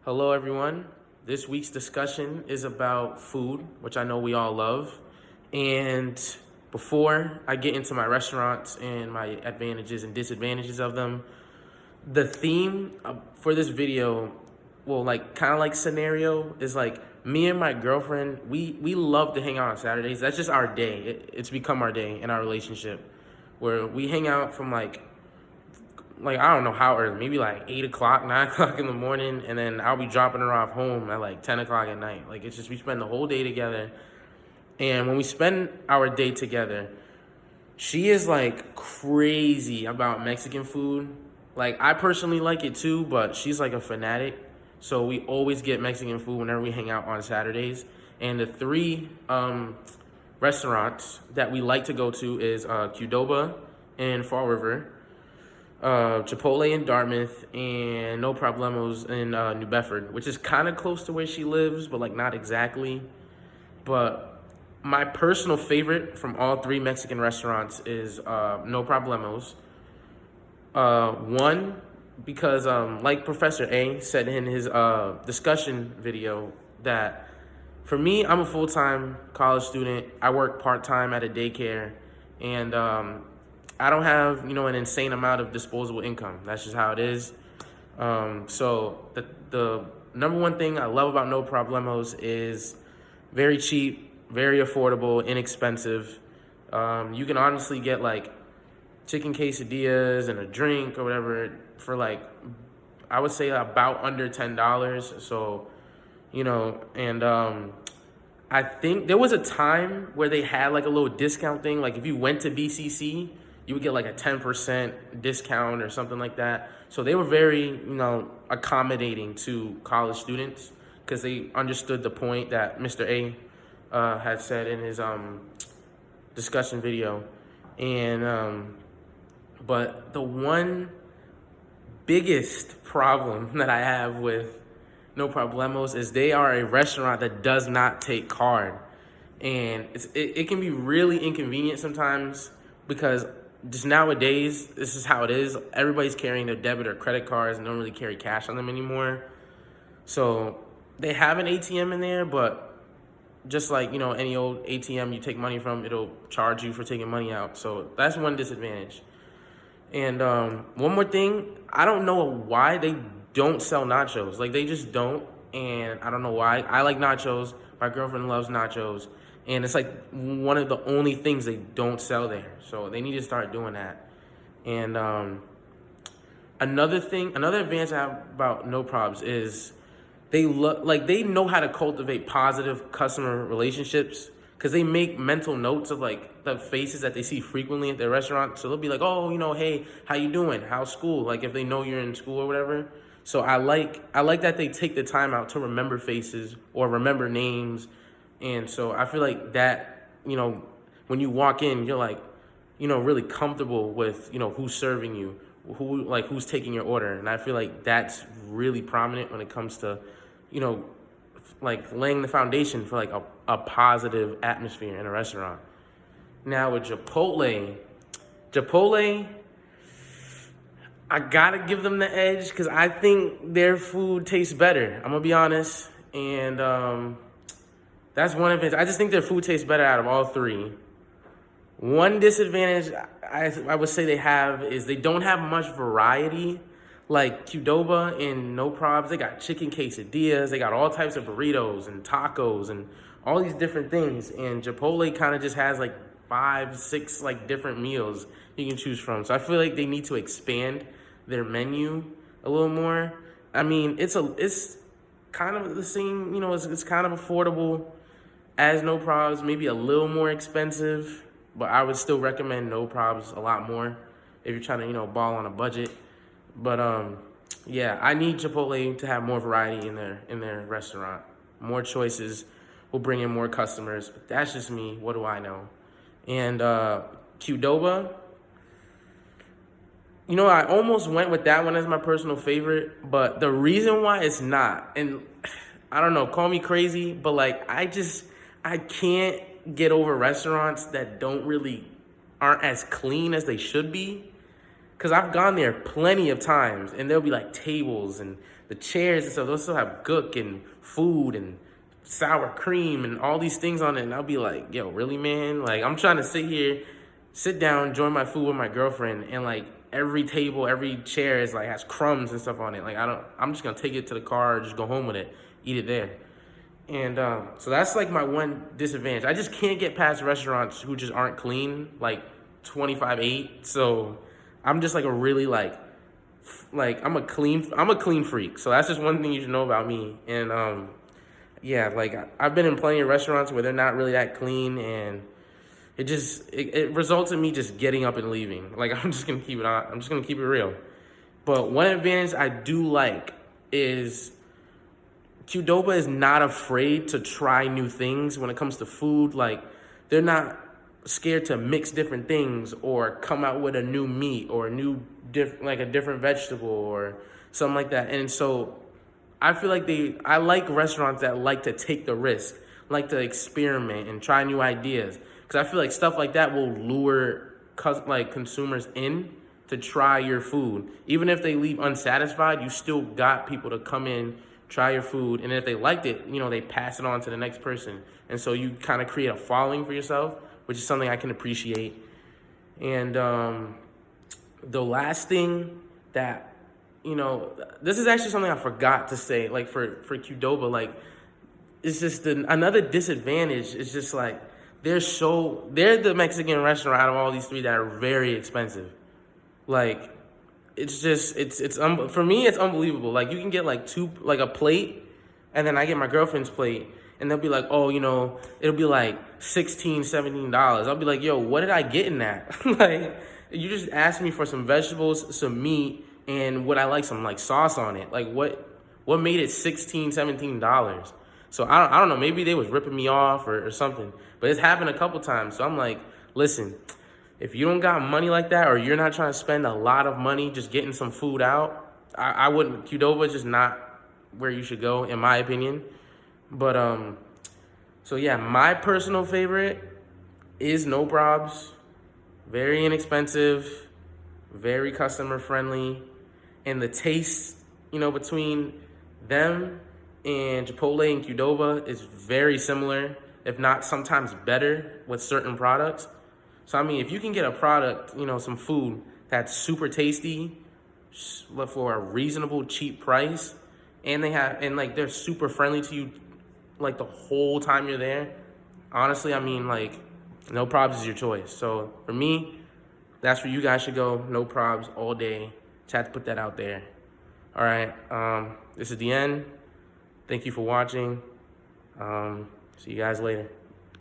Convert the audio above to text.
Hello, everyone. This week's discussion is about food, which I know we all love. And before I get into my restaurants and my advantages and disadvantages of them, the theme for this video, well, like kind of like scenario, is like me and my girlfriend. We love to hang out on Saturdays. That's just our day. It's become our day in our relationship, where we hang out from like I don't know how early, maybe like 8 o'clock, 9 o'clock in the morning, and then I'll be dropping her off home at like 10 o'clock at night. Like it's just we spend the whole day together, and when we spend our day together, she is like crazy about Mexican food. Like I personally like it too, but she's like a fanatic. So we always get Mexican food whenever we hang out on Saturdays. And the three restaurants that we like to go to is Qdoba in Fall River, Chipotle in Dartmouth, and No Problemos in New Bedford, which is kind of close to where she lives, but like not exactly. But my personal favorite from all three Mexican restaurants is No Problemos. One, because like Professor A said in his discussion video, that for me, I'm a full-time college student. I work part-time at a daycare, and I don't have, an insane amount of disposable income. That's just how it is. So the number one thing I love about No Problemos is very cheap, very affordable, inexpensive. You can honestly get like chicken quesadillas and a drink or whatever for like, I would say about under $10. So, and I think there was a time where they had like a little discount thing. Like if you went to BCC, you would get like a 10% discount or something like that. So they were very, accommodating to college students because they understood the point that Mr. A had said in his discussion video. And but the one biggest problem that I have with No Problemos is they are a restaurant that does not take card. And it can be really inconvenient sometimes because just nowadays, this is how it is. Everybody's carrying their debit or credit cards and don't really carry cash on them anymore. So they have an ATM in there, but just like, any old ATM you take money from, it'll charge you for taking money out. So that's one disadvantage. And one more thing, I don't know why they don't sell nachos. Like they just don't, and I don't know why. I like nachos. My girlfriend loves nachos. And it's like one of the only things they don't sell there. So they need to start doing that. And another advantage I have about No Probs is they know how to cultivate positive customer relationships because they make mental notes of like the faces that they see frequently at their restaurant. So they'll be like, oh, hey, how you doing? How's school? Like if they know you're in school or whatever. So I like that they take the time out to remember faces or remember names. And so I feel like that, when you walk in, you're like, really comfortable with, who's serving you, who's taking your order. And I feel like that's really prominent when it comes to, like laying the foundation for like a positive atmosphere in a restaurant. Now with Chipotle, I gotta give them the edge because I think their food tastes better. I'm gonna be honest. And that's one advantage. I just think their food tastes better out of all three. One disadvantage I would say they have is they don't have much variety. Like Qdoba and No Probs, they got chicken quesadillas, they got all types of burritos and tacos and all these different things. And Chipotle kind of just has like 5, 6 like different meals you can choose from. So I feel like they need to expand their menu a little more. I mean, it's kind of the same, it's kind of affordable as No Probs, maybe a little more expensive, but I would still recommend No Probs a lot more if you're trying to, ball on a budget. But yeah, I need Chipotle to have more variety in their restaurant. More choices will bring in more customers. But that's just me. What do I know? And Qdoba, I almost went with that one as my personal favorite, but the reason why it's not, and I don't know, call me crazy, but like I can't get over restaurants that aren't as clean as they should be. Because I've gone there plenty of times, and there'll be like tables, and the chairs and stuff, those still have gook and food and sour cream and all these things on it. And I'll be like, yo, really, man? Like, I'm trying to sit down, enjoy my food with my girlfriend, and like every table, every chair is like has crumbs and stuff on it. Like, I'm just gonna take it to the car, just go home with it, eat it there. And so that's like my one disadvantage. I just can't get past restaurants who just aren't clean, like 25/8. So I'm just like a really like I'm a clean freak. So that's just one thing you should know about me. And yeah, like I've been in plenty of restaurants where they're not really that clean, and it results in me just getting up and leaving. Like, I'm just gonna keep it real. But one advantage I do like is Qdoba is not afraid to try new things when it comes to food. Like, they're not scared to mix different things or come out with a new meat or a different vegetable or something like that. And so I feel like I like restaurants that like to take the risk, like to experiment and try new ideas. Because I feel like stuff like that will lure consumers in to try your food. Even if they leave unsatisfied, you still got people to come in, try your food, and if they liked it, they pass it on to the next person. And so you kind of create a following for yourself, which is something I can appreciate. And the last thing that, this is actually something I forgot to say, like for Qdoba, like it's just another disadvantage is just like they're the Mexican restaurant out of all these three that are very expensive. Like, it's just, for me, it's unbelievable. Like, you can get like a plate, and then I get my girlfriend's plate, and they'll be like, oh, it'll be like $16, $17. I'll be like, yo, what did I get in that? Like, you just asked me for some vegetables, some meat, and what I like, some like sauce on it. Like, what made it $16, $17? So I don't know, maybe they was ripping me off or something, but it's happened a couple times. So I'm like, listen, if you don't got money like that, or you're not trying to spend a lot of money just getting some food out, I wouldn't. Qdoba is just not where you should go, in my opinion. But so yeah, my personal favorite is No Probs. Very inexpensive, very customer friendly, and the taste, between them and Chipotle and Qdoba is very similar, if not sometimes better with certain products. So, I mean, if you can get a product, some food that's super tasty for a reasonable, cheap price, and they're super friendly to you, like, the whole time you're there, honestly, I mean, like, No Probs is your choice. So, for me, that's where you guys should go. No Probs all day. Just had to put that out there. All right, this is the end. Thank you for watching. See you guys later.